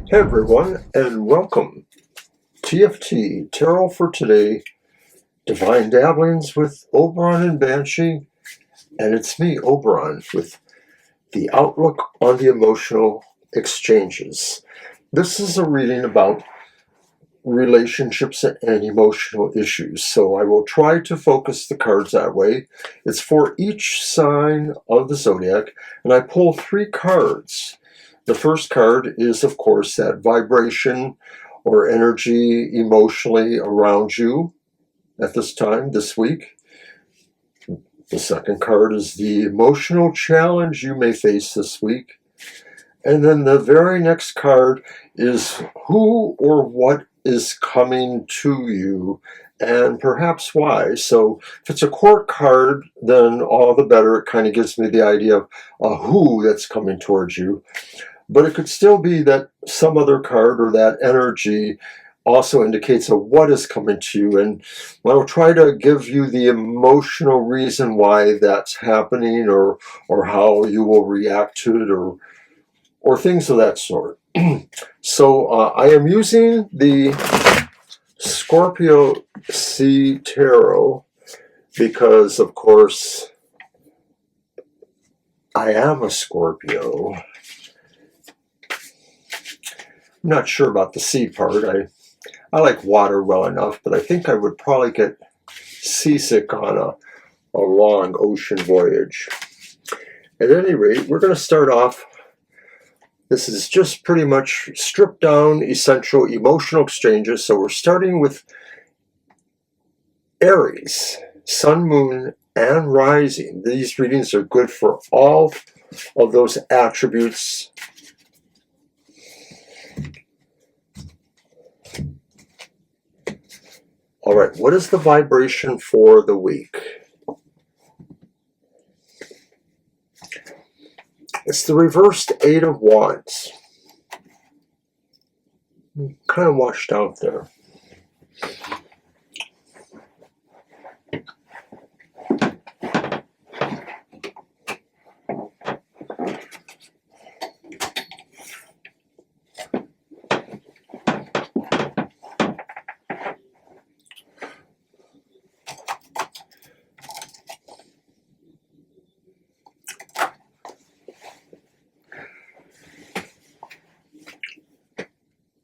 Hey everyone, and welcome. TFT, Tarot for Today, Divine Dabblings with Oberon and Banshee, and it's me, Oberon, with the outlook on the emotional exchanges. This is a reading about relationships and emotional issues, so I will try to focus the cards that way. It's for each sign of the Zodiac, and I pull 3 cards. The first card is, of course, that vibration or energy emotionally around you at this time, this week. The second card is the emotional challenge you may face this week. And then the very next card is who or what is coming to you and perhaps why. So if it's a court card, then all the better. It kind of gives me the idea of a who that's coming towards you. But it could still be that some other card or that energy also indicates a what is coming to you. And I'll try to give you the emotional reason why that's happening or how you will react to it or things of that sort. So I am using the Scorpio Sea Tarot because, of course, I am a Scorpio. I'm not sure about the sea part. I like water well enough, but I think I would probably get seasick on a long ocean voyage. At any rate, we're going to start off. This is just pretty much stripped down essential emotional exchanges. So we're starting with Aries, Sun, Moon, and Rising. These readings are good for all of those attributes. All right, what is the vibration for the week? It's the reversed 8 of Wands. Kind of washed out there.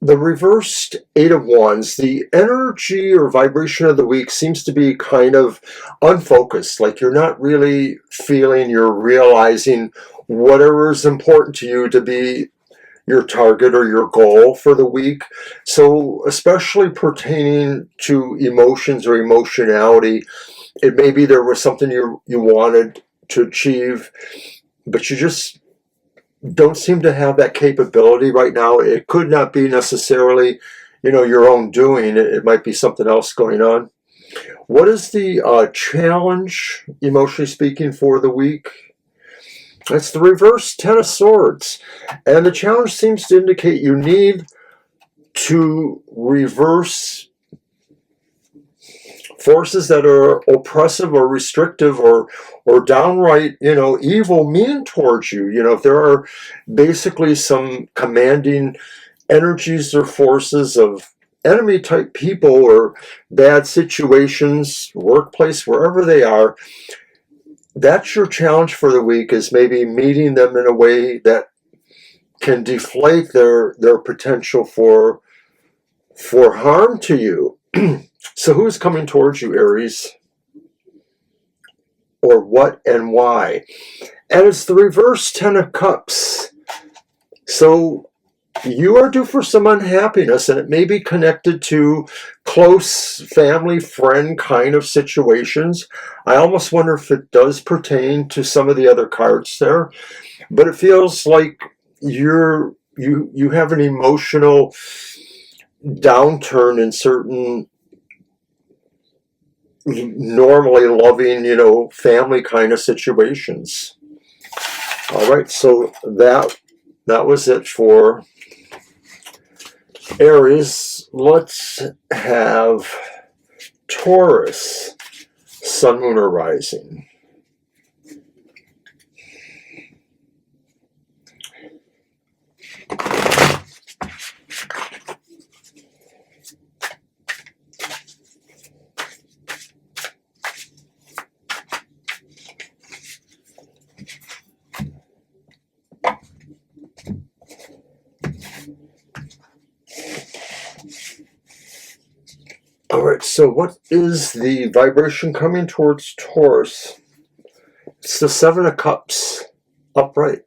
The reversed 8 of Wands, the energy or vibration of the week seems to be kind of unfocused, like you're not really feeling, you're realizing whatever is important to you to be your target or your goal for the week. So especially pertaining to emotions or emotionality, it may be there was something you wanted to achieve, but you just don't seem to have that capability right now. It could not be necessarily, your own doing. It might be something else going on. What is the challenge, emotionally speaking, for the week? It's the reverse 10 of Swords. And the challenge seems to indicate you need to reverse forces that are oppressive or restrictive or downright, evil, mean towards you. If there are basically some commanding energies or forces of enemy type people or bad situations, workplace, wherever they are, that's your challenge for the week, is maybe meeting them in a way that can deflate their potential for harm to you. So who's coming towards you, Aries? Or what and why? And it's the reverse 10 of Cups. So you are due for some unhappiness, and it may be connected to close family, friend kind of situations. I almost wonder if it does pertain to some of the other cards there. But it feels like you have an emotional downturn in certain normally loving, family kind of situations. All right, so that was it for Aries. Let's have Taurus, Sun, Moon, or Rising. All right, so what is the vibration coming towards Taurus? It's the Seven of Cups, upright.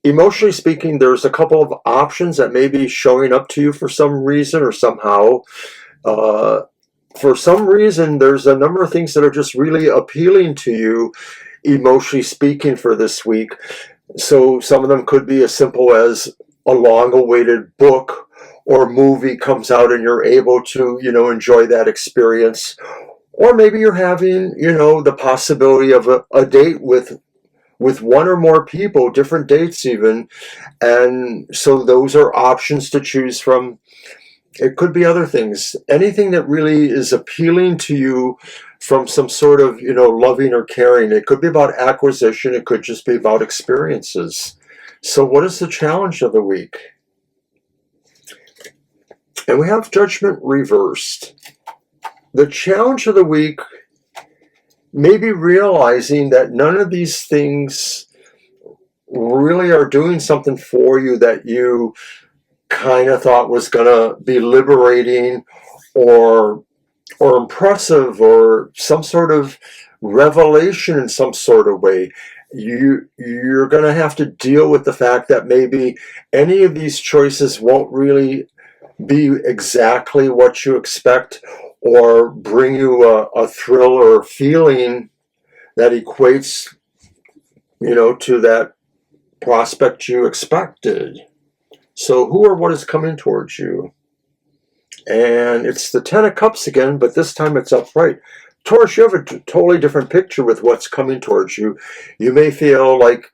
Emotionally speaking, there's a couple of options that may be showing up to you for some reason or somehow. For some reason, there's a number of things that are just really appealing to you, emotionally speaking, for this week. So some of them could be as simple as a long-awaited book or movie comes out and you're able to, enjoy that experience. Or maybe you're having, the possibility of a date with one or more people, different dates even. And so those are options to choose from. It could be other things. Anything that really is appealing to you from some sort of, loving or caring. It could be about acquisition. It could just be about experiences. So what is the challenge of the week? And we have Judgment reversed. The challenge of the week may be realizing that none of these things really are doing something for you that you kind of thought was going to be liberating or impressive or some sort of revelation in some sort of way. You're going to have to deal with the fact that maybe any of these choices won't really be exactly what you expect or bring you a thrill or a feeling that equates, to that prospect you expected. So who or what is coming towards you? And it's the Ten of Cups again, but this time it's upright. Taurus, you have a totally different picture with what's coming towards you. You may feel like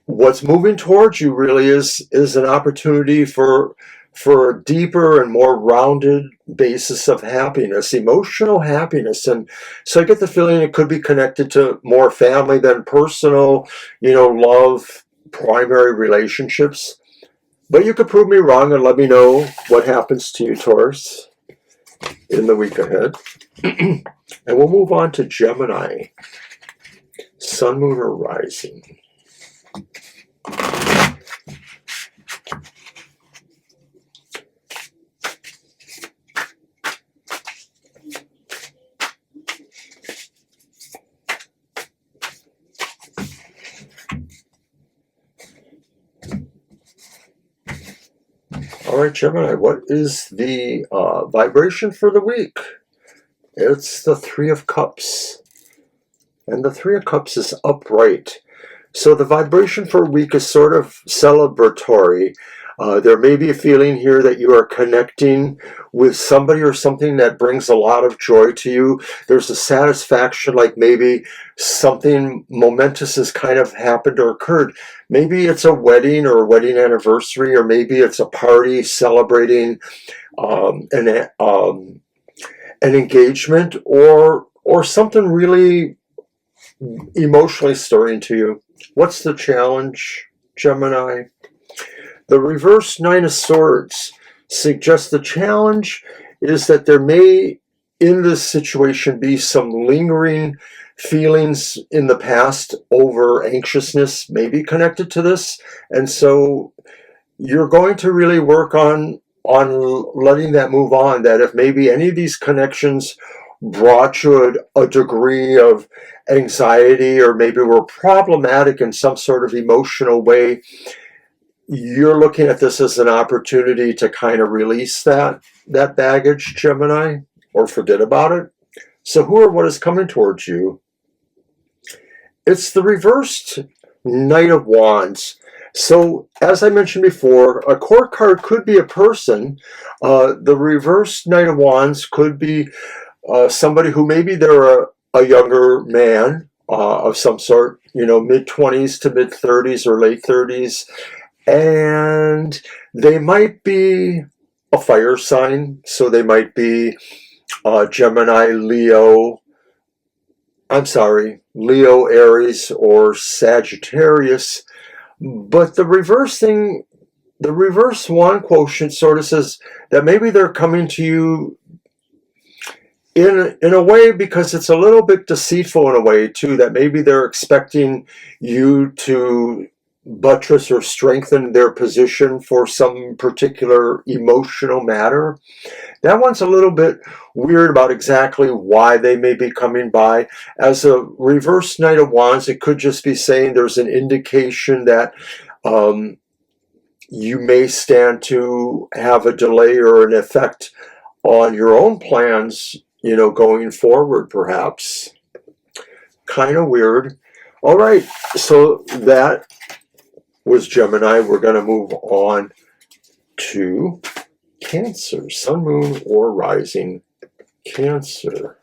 what's moving towards you really is an opportunity for a deeper and more rounded basis of happiness, emotional happiness. And so I get the feeling it could be connected to more family than personal, love, primary relationships. But you could prove me wrong and let me know what happens to you, Taurus, in the week ahead. And we'll move on to Gemini. Sun, Moon, or Rising. All right, Gemini, what is the vibration for the week? It's the Three of Cups. And the Three of Cups is upright. So the vibration for a week is sort of celebratory. There may be a feeling here that you are connecting with somebody or something that brings a lot of joy to you. There's a satisfaction, like maybe something momentous has kind of happened or occurred. Maybe it's a wedding or a wedding anniversary, or maybe it's a party celebrating an engagement or something really emotionally stirring to you. What's the challenge, Gemini? The reverse Nine of Swords suggests the challenge is that there may, in this situation, be some lingering feelings in the past over anxiousness, maybe connected to this. And so you're going to really work on letting that move on, that if maybe any of these connections brought you a degree of anxiety or maybe were problematic in some sort of emotional way, you're looking at this as an opportunity to kind of release that baggage, Gemini, or forget about it. So who or what is coming towards you? It's the reversed Knight of Wands. So, as I mentioned before, a court card could be a person. The reversed Knight of Wands could be somebody who maybe they're a younger man of some sort, mid-20s to mid-30s or late 30s. And they might be a fire sign. So they might be Gemini, Leo, Aries or Sagittarius. But the reverse wand quotient sort of says that maybe they're coming to you in a way because it's a little bit deceitful in a way too, that maybe they're expecting you to buttress or strengthen their position for some particular emotional matter. That one's a little bit weird about exactly why they may be coming by. As a reverse Knight of Wands, it could just be saying there's an indication that you may stand to have a delay or an effect on your own plans, going forward, perhaps. Kind of weird. All right, so that was Gemini. We're going to move on to Cancer, Sun, Moon, or Rising. Cancer.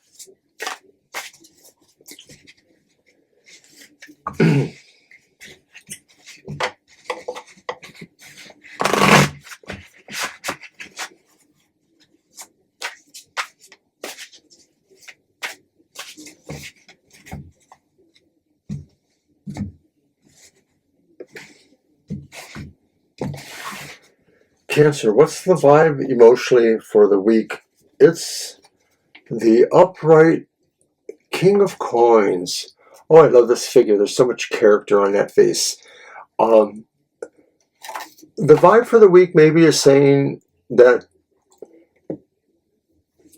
Cancer, what's the vibe emotionally for the week? It's the upright King of Coins. Oh, I love this figure. There's so much character on that face. The vibe for the week maybe is saying that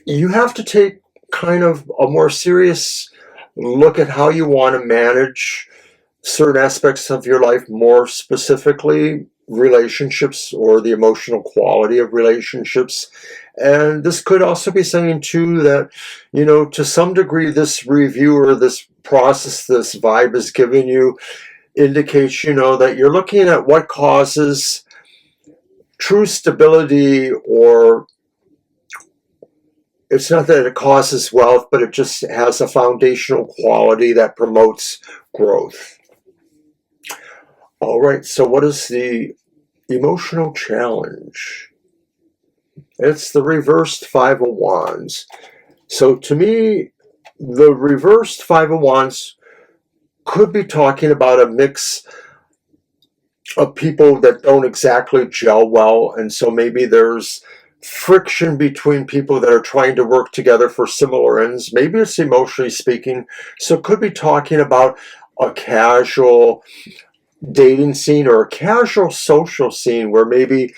you have to take kind of a more serious look at how you want to manage certain aspects of your life, more specifically relationships or the emotional quality of relationships. And this could also be saying too that, to some degree, this review or this process, this vibe is giving you indicates, that you're looking at what causes true stability, or it's not that it causes wealth, but it just has a foundational quality that promotes growth. All right, so what is the emotional challenge? It's the reversed Five of Wands. So to me, the reversed Five of Wands could be talking about a mix of people that don't exactly gel well, and so maybe there's friction between people that are trying to work together for similar ends. Maybe it's emotionally speaking, so it could be talking about a casual dating scene or a casual social scene where maybe,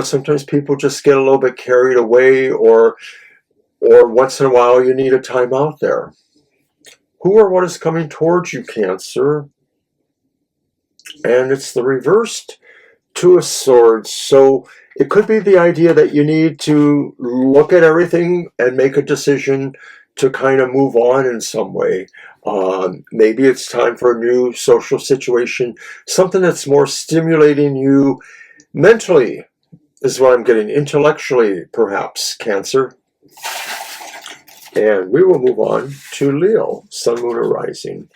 sometimes people just get a little bit carried away, or once in a while you need a time out there. Who or what is coming towards you, Cancer? And it's the reversed Two of Swords. So it could be the idea that you need to look at everything and make a decision to kind of move on in some way. Maybe it's time for a new social situation, something that's more stimulating you mentally, is what I'm getting. Intellectually, perhaps, Cancer. And we will move on to Leo, Sun, Moon, or Rising.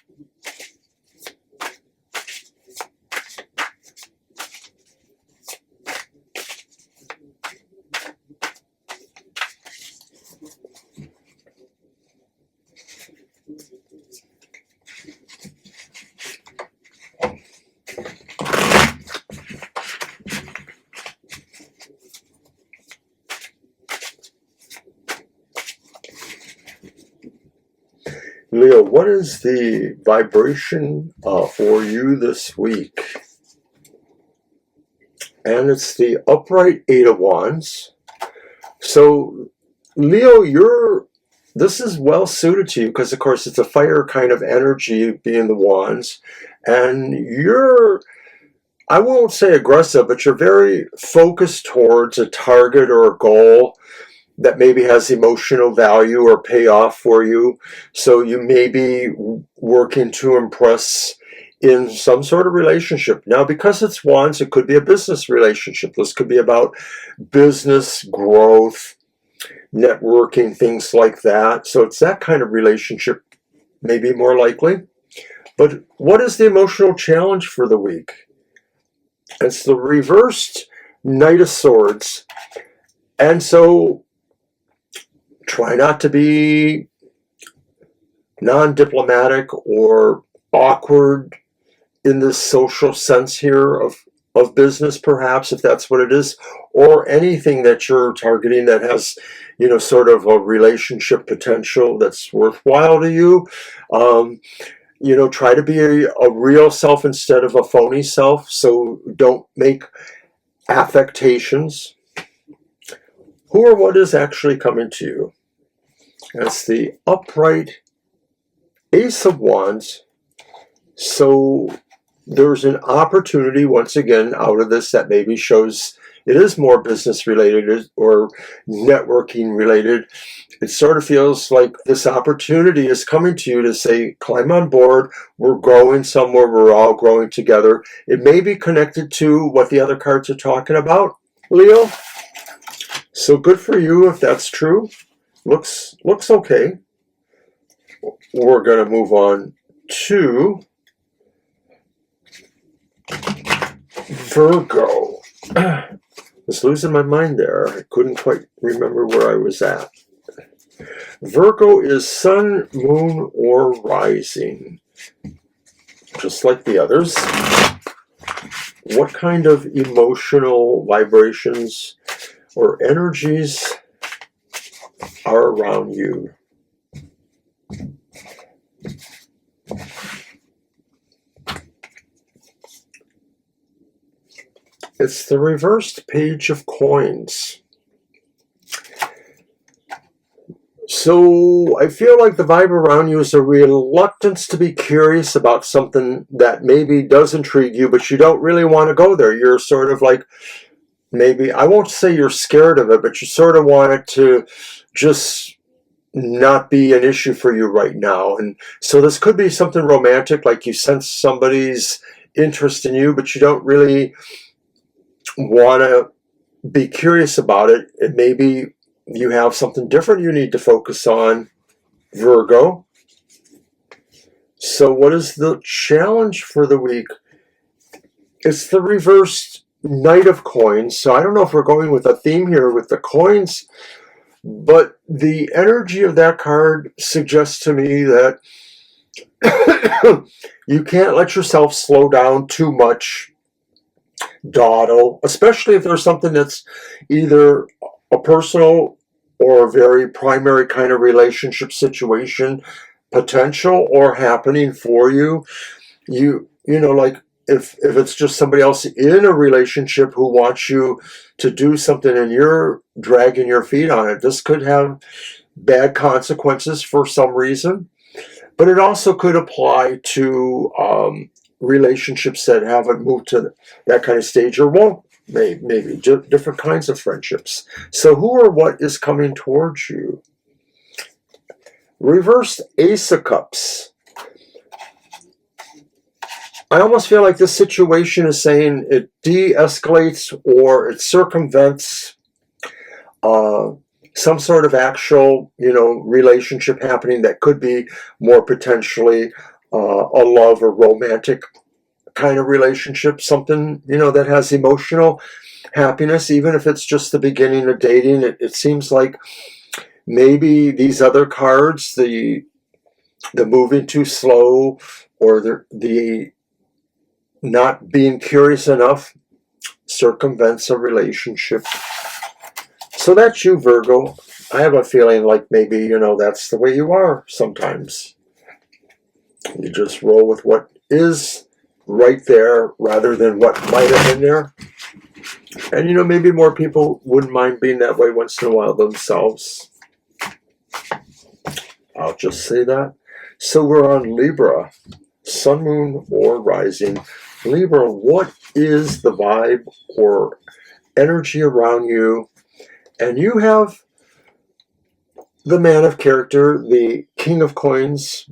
Leo, what is the vibration for you this week? And it's the upright Eight of Wands. So, Leo, this is well suited to you because, of course, it's a fire kind of energy being the Wands. And I won't say aggressive, but you're very focused towards a target or a goal that maybe has emotional value or payoff for you. So you may be working to impress in some sort of relationship. Now, because it's Wands, it could be a business relationship. This could be about business growth, networking, things like that. So it's that kind of relationship, maybe more likely. But what is the emotional challenge for the week? It's the reversed Knight of Swords. And so try not to be non-diplomatic or awkward in the social sense here of business, perhaps, if that's what it is, or anything that you're targeting that has, sort of a relationship potential that's worthwhile to you. try to be a real self instead of a phony self. So don't make affectations. Who or what is actually coming to you? That's the upright Ace of Wands. So there's an opportunity once again out of this that maybe shows it is more business related or networking related. It sort of feels like this opportunity is coming to you to say, climb on board. We're growing somewhere. We're all growing together. It may be connected to what the other cards are talking about, Leo. So good for you if that's true. Looks okay. We're going to move on to Virgo. I was losing my mind there. I couldn't quite remember where I was at. Virgo is sun, moon, or rising. Just like the others. What kind of emotional vibrations or energies are around you? It's the reversed page of coins. So I feel like the vibe around you is a reluctance to be curious about something that maybe does intrigue you, but you don't really want to go there. You're sort of like, maybe, I won't say you're scared of it, but you sort of want it to just not be an issue for you right now. And so this could be something romantic, like you sense somebody's interest in you, but you don't really want to be curious about it. And maybe you have something different you need to focus on, Virgo. So what is the challenge for the week? It's the reversed Knight of Coins. So I don't know if we're going with a theme here with the coins, but the energy of that card suggests to me that you can't let yourself slow down too much, dawdle, especially if there's something that's either a personal or a very primary kind of relationship situation potential or happening for you. You know, like if it's just somebody else in a relationship who wants you to do something and you're dragging your feet on it, this could have bad consequences for some reason. But it also could apply to relationships that haven't moved to that kind of stage or won't, maybe different kinds of friendships. So who or what is coming towards you? Reversed Ace of Cups. I almost feel like this situation is saying it de-escalates or it circumvents some sort of actual, relationship happening that could be more potentially a love or romantic kind of relationship, something, that has emotional happiness, even if it's just the beginning of dating. It seems like maybe these other cards, the moving too slow or the not being curious enough, circumvents a relationship. So that's you, Virgo. I have a feeling like maybe, that's the way you are sometimes. You just roll with what is right there rather than what might have been there. And, maybe more people wouldn't mind being that way once in a while themselves. I'll just say that. So we're on Libra, sun, moon, or rising. Libra, what is the vibe or energy around you? And you have the man of character, the king of coins,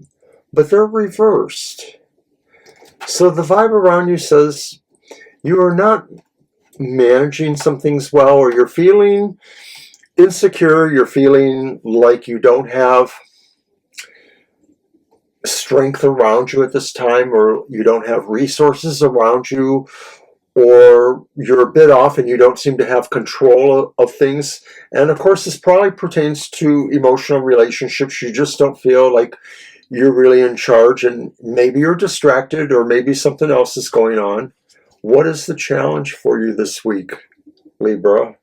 but they're reversed. So the vibe around you says you are not managing some things well, or you're feeling insecure, you're feeling like you don't have strength around you at this time, or you don't have resources around you, or you're a bit off and you don't seem to have control of things. And of course, this probably pertains to emotional relationships. You just don't feel like you're really in charge, and maybe you're distracted, or maybe something else is going on. What is the challenge for you this week, Libra?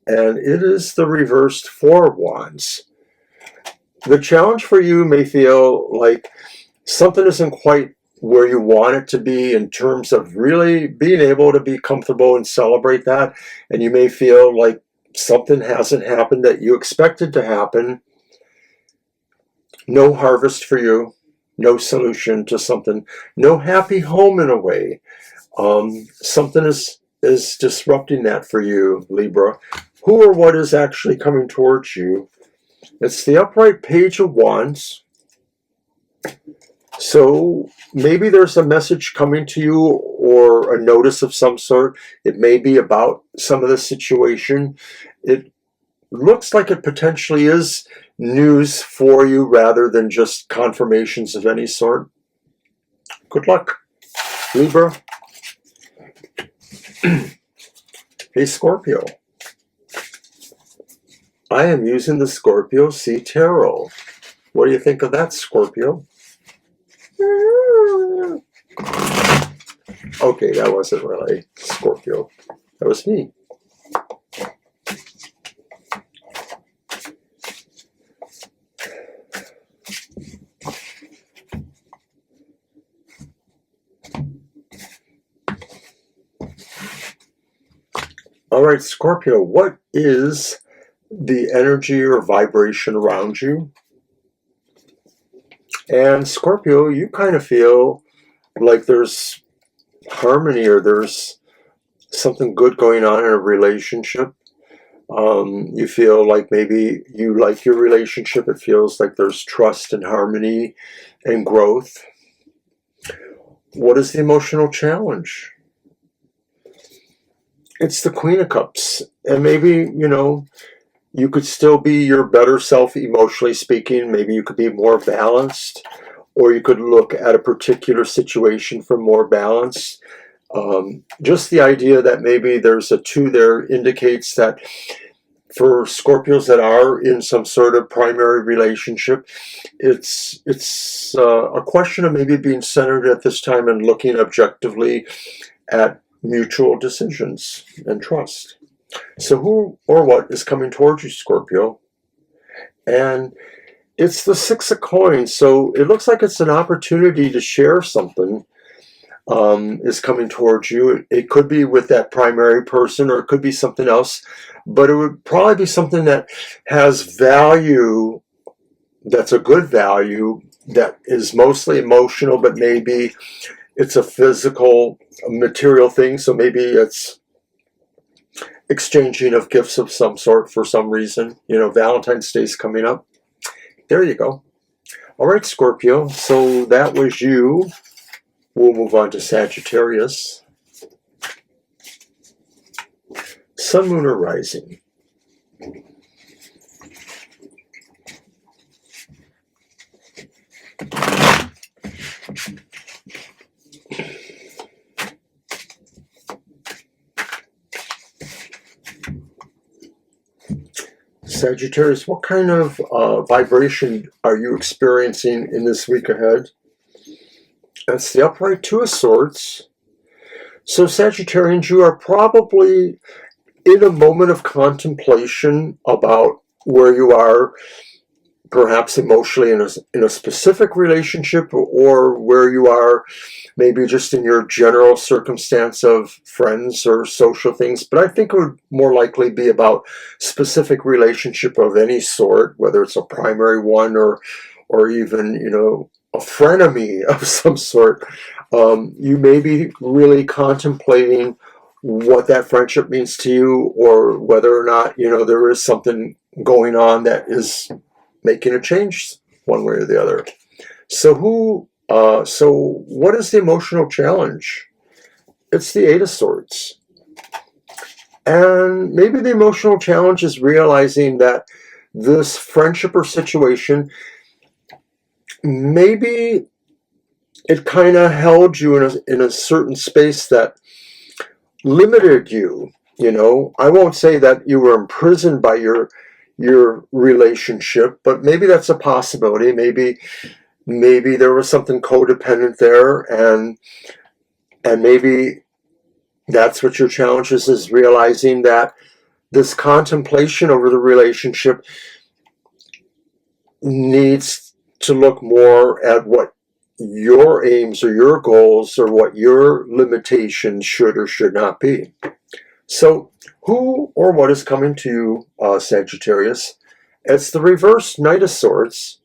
And it is the reversed Four of Wands. The challenge for you may feel like something isn't quite where you want it to be in terms of really being able to be comfortable and celebrate that. And you may feel like something hasn't happened that you expected to happen. No harvest for you, no solution to something, no happy home in a way. Something is disrupting that for you, Libra. Who or what is actually coming towards you? It's the upright Page of Wands. So maybe there's a message coming to you or a notice of some sort. It may be about some of the situation. It looks like it potentially is news for you rather than just confirmations of any sort. Good luck, Libra. Hey, Scorpio. I am using the Scorpio Sea Tarot. What do you think of that, Scorpio? Okay, that wasn't really Scorpio. That was me. All right, Scorpio, what is the energy or vibration around you? And Scorpio, you kind of feel like there's harmony or there's something good going on in a relationship. You feel like maybe you like your relationship. It feels like there's trust and harmony and growth. What is the emotional challenge? It's the Queen of Cups. And maybe, you could still be your better self emotionally speaking. Maybe you could be more balanced, or you could look at a particular situation for more balance. Just the idea that maybe there's a 2 there indicates that for Scorpios that are in some sort of primary relationship, it's a question of maybe being centered at this time and looking objectively at mutual decisions and trust. So who or what is coming towards you, Scorpio? And it's the 6 of coins, so it looks like it's an opportunity to share something is coming towards you. It could be with that primary person, or it could be something else, but it would probably be something that has value, that's a good value, that is mostly emotional, but maybe it's a physical, material thing, so maybe it's exchanging of gifts of some sort for some reason. Valentine's Day is coming up. There you go. All right, Scorpio, so that was you. We'll move on to Sagittarius. Sun, Moon, or Rising. Sagittarius, what kind of vibration are you experiencing in this week ahead? That's the upright 2 of Swords. So Sagittarians, you are probably in a moment of contemplation about where you are, perhaps emotionally in a specific relationship, or where you are maybe just in your general circumstance of friends or social things. But I think it would more likely be about specific relationship of any sort, whether it's a primary one or even, a frenemy of some sort. You may be really contemplating what that friendship means to you, or whether or not, there is something going on that is making a change one way or the other. So what is the emotional challenge? It's the 8 of Swords. And maybe the emotional challenge is realizing that this friendship or situation, maybe it kind of held you in a certain space that limited you. I won't say that you were imprisoned by your relationship, but maybe that's a possibility. Maybe there was something codependent there, and maybe that's what your challenge is realizing that this contemplation over the relationship needs to look more at what your aims or your goals or what your limitations should or should not be. So who or what is coming to you, Sagittarius? It's the reverse Knight of Swords.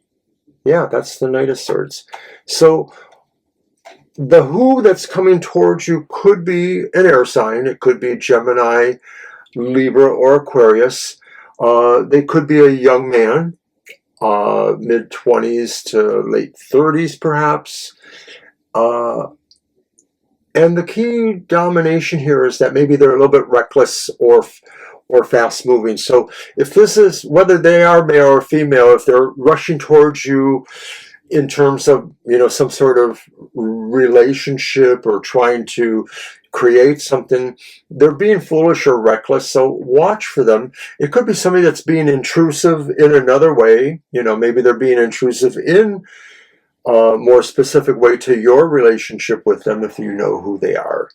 Yeah, that's the Knight of Swords. So the who that's coming towards you could be an air sign. It could be Gemini, Libra, or Aquarius. They could be a young man, mid-20s to late 30s perhaps. And the key domination here is that maybe they're a little bit reckless or fast moving. So if this is, whether they are male or female, if they're rushing towards you in terms of, some sort of relationship or trying to create something, they're being foolish or reckless. So watch for them. It could be somebody that's being intrusive in another way. Maybe they're being intrusive in a more specific way to your relationship with them if you know who they are.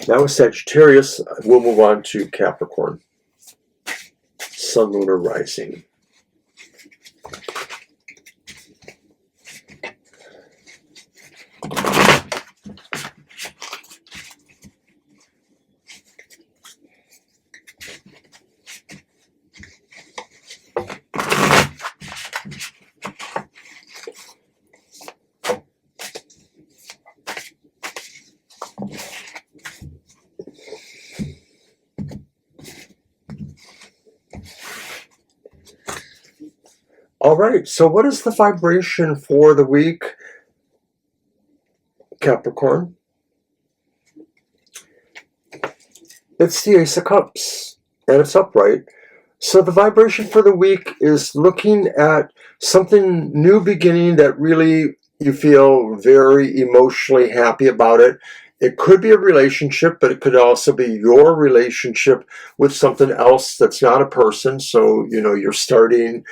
Now with Sagittarius, we'll move on to Capricorn. Sun, Moon, or Rising. All right, so what is the vibration for the week, Capricorn? It's the Ace of Cups, and it's upright. So the vibration for the week is looking at something new beginning that really you feel very emotionally happy about it. It could be a relationship, but it could also be your relationship with something else that's not a person. So, you're starting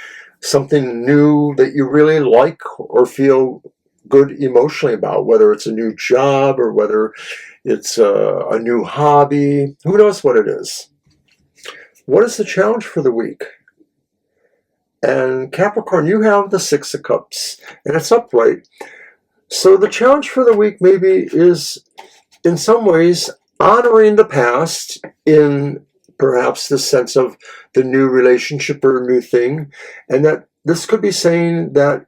something new that you really like or feel good emotionally about, whether it's a new job or whether it's a new hobby. Who knows what it is? What is the challenge for the week? And Capricorn, you have the Six of Cups, and it's upright. So the challenge for the week maybe is, in some ways, honoring the past in perhaps the sense of the new relationship or new thing, and that this could be saying that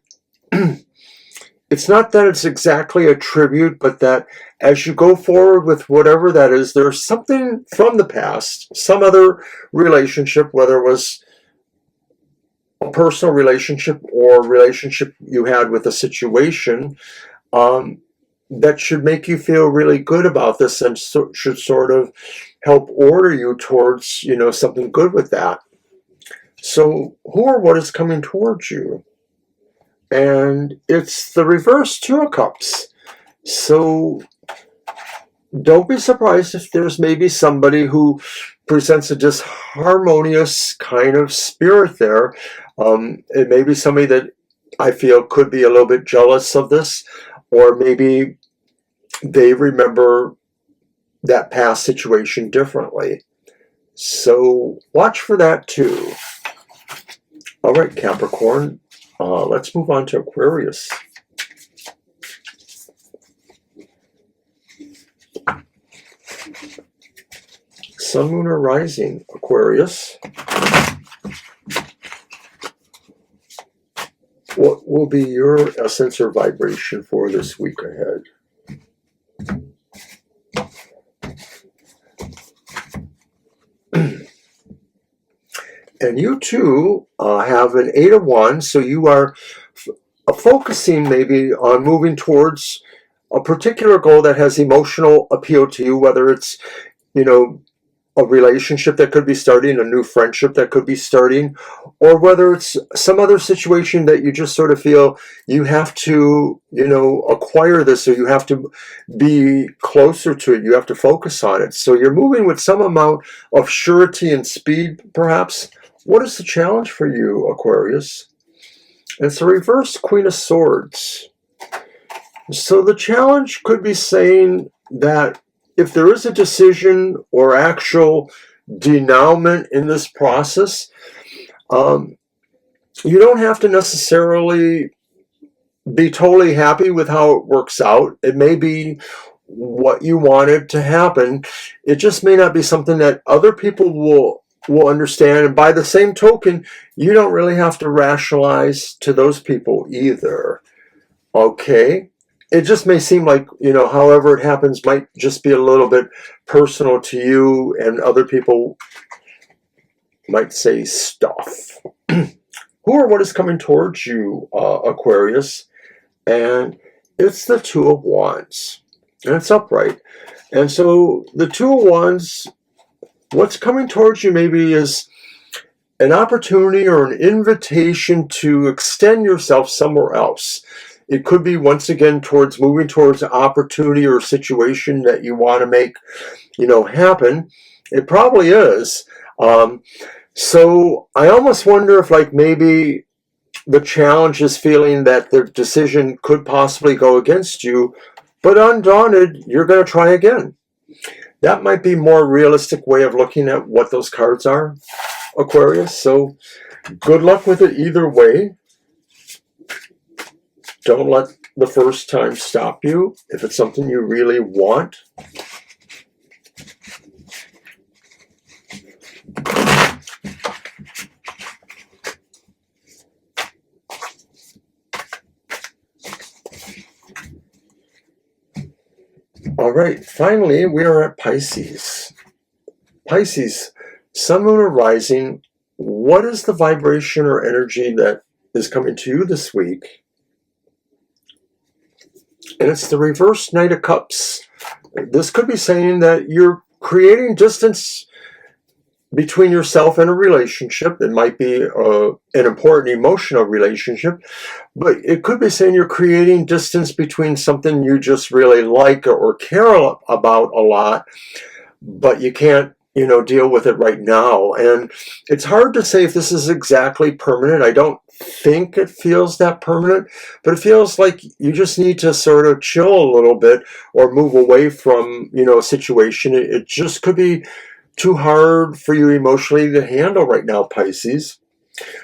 it's not that it's exactly a tribute, but that as you go forward with whatever that is, there's something from the past, some other relationship, whether it was a personal relationship or a relationship you had with a situation, that should make you feel really good about this and should sort of help order you towards, something good with that. So who or what is coming towards you? And it's the reverse Two of Cups. So don't be surprised if there's maybe somebody who presents a disharmonious kind of spirit there. It may be somebody that I feel could be a little bit jealous of this, or maybe they remember that past situation differently. So watch for that too. All right, Capricorn, let's move on to Aquarius. Sun, Moon, or Rising, Aquarius. What will be your essence or vibration for this week ahead? And you too have an 8 of Wands, so you are focusing maybe on moving towards a particular goal that has emotional appeal to you, whether it's, a relationship that could be starting, a new friendship that could be starting, or whether it's some other situation that you just sort of feel you have to, acquire this, or you have to be closer to it, you have to focus on it. So you're moving with some amount of surety and speed, perhaps. What is the challenge for you, Aquarius? It's a reverse Queen of Swords. So the challenge could be saying that if there is a decision or actual denouement in this process, you don't have to necessarily be totally happy with how it works out. It may be what you wanted to happen. It just may not be something that other people will understand. And by the same token, you don't really have to rationalize to those people either. Okay? It just may seem like, however it happens might just be a little bit personal to you, and other people might say stuff. Who or what is coming towards you, Aquarius? And it's the Two of Wands. And it's upright. And so the Two of Wands, what's coming towards you maybe is an opportunity or an invitation to extend yourself somewhere else. It could be, once again, towards moving towards an opportunity or situation that you want to make, happen. It probably is. So I almost wonder if, like, maybe the challenge is feeling that the decision could possibly go against you, but undaunted, you're going to try again. That might be a more realistic way of looking at what those cards are, Aquarius. So good luck with it either way. Don't let the first time stop you if it's something you really want. All right, finally, we are at Pisces. Pisces, Sun, Moon, or Rising, what is the vibration or energy that is coming to you this week? And it's the reverse Knight of Cups. This could be saying that you're creating distance between yourself and a relationship. It might be an important emotional relationship, but it could be saying you're creating distance between something you just really like or care about a lot, but you can't, deal with it right now. And it's hard to say if this is exactly permanent. I don't think it feels that permanent, but it feels like you just need to sort of chill a little bit or move away from, a situation. It just could be too hard for you emotionally to handle right now, Pisces.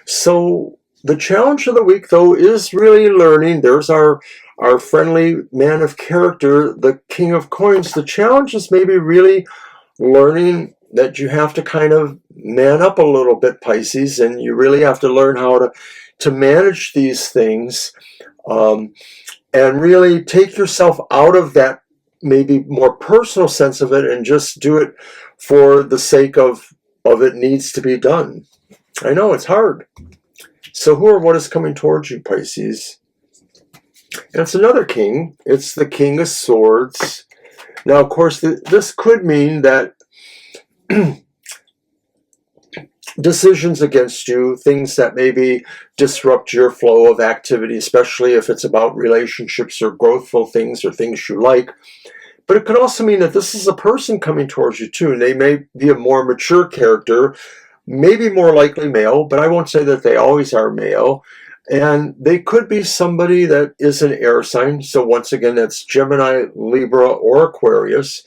So the challenge of the week, though, is really learning. There's our friendly man of character, the King of Coins. The challenge is maybe really learning that you have to kind of man up a little bit, Pisces, and you really have to learn how to manage these things, and really take yourself out of that maybe more personal sense of it and just do it for the sake of it needs to be done. I know it's hard. So who or what is coming towards you, Pisces? And it's another king. It's the King of Swords. Now, of course, this could mean that decisions against you, things that maybe disrupt your flow of activity, especially if it's about relationships or growthful things or things you like. But it could also mean that this is a person coming towards you too, and they may be a more mature character, maybe more likely male, but I won't say that they always are male. And they could be somebody that is an air sign. So once again, that's Gemini, Libra, or Aquarius.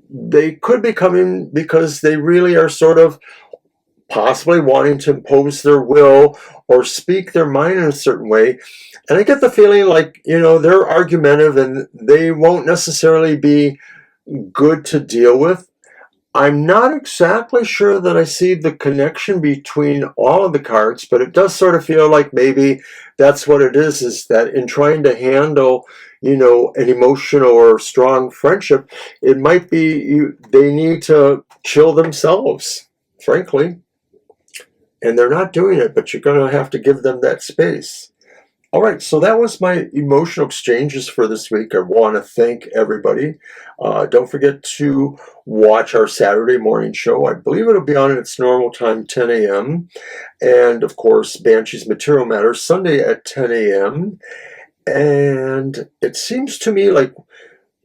They could be coming because they really are sort of possibly wanting to impose their will or speak their mind in a certain way. And I get the feeling like, they're argumentative and they won't necessarily be good to deal with. I'm not exactly sure that I see the connection between all of the cards, but it does sort of feel like maybe that's what it is that in trying to handle, an emotional or strong friendship, it might be they need to chill themselves, frankly. And they're not doing it, but you're going to have to give them that space. All right, so that was my emotional exchanges for this week. I want to thank everybody. Don't forget to watch our Saturday morning show. I believe it'll be on at its normal time, 10 a.m. And, of course, Banshee's Material Matters, Sunday at 10 a.m. And it seems to me like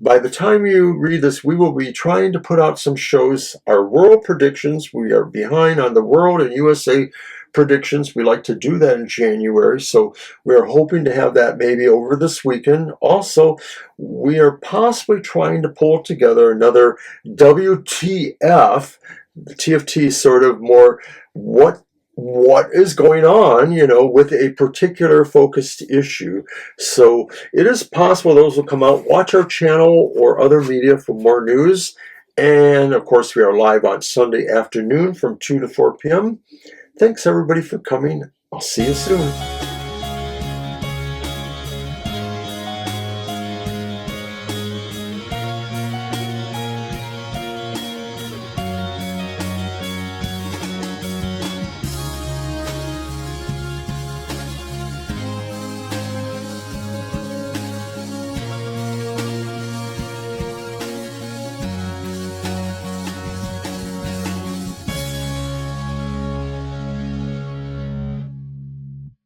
by the time you read this, we will be trying to put out some shows. Our world predictions, we are behind on the world and USA predictions. We like to do that in January, so we are hoping to have that maybe over this weekend. Also, we are possibly trying to pull together another WTF. The TFT is sort of more what what is going on, with a particular focused issue. So it is possible those will come out. Watch our channel or other media for more news. And of course, we are live on Sunday afternoon from 2 to 4 p.m. Thanks everybody for coming. I'll see you soon.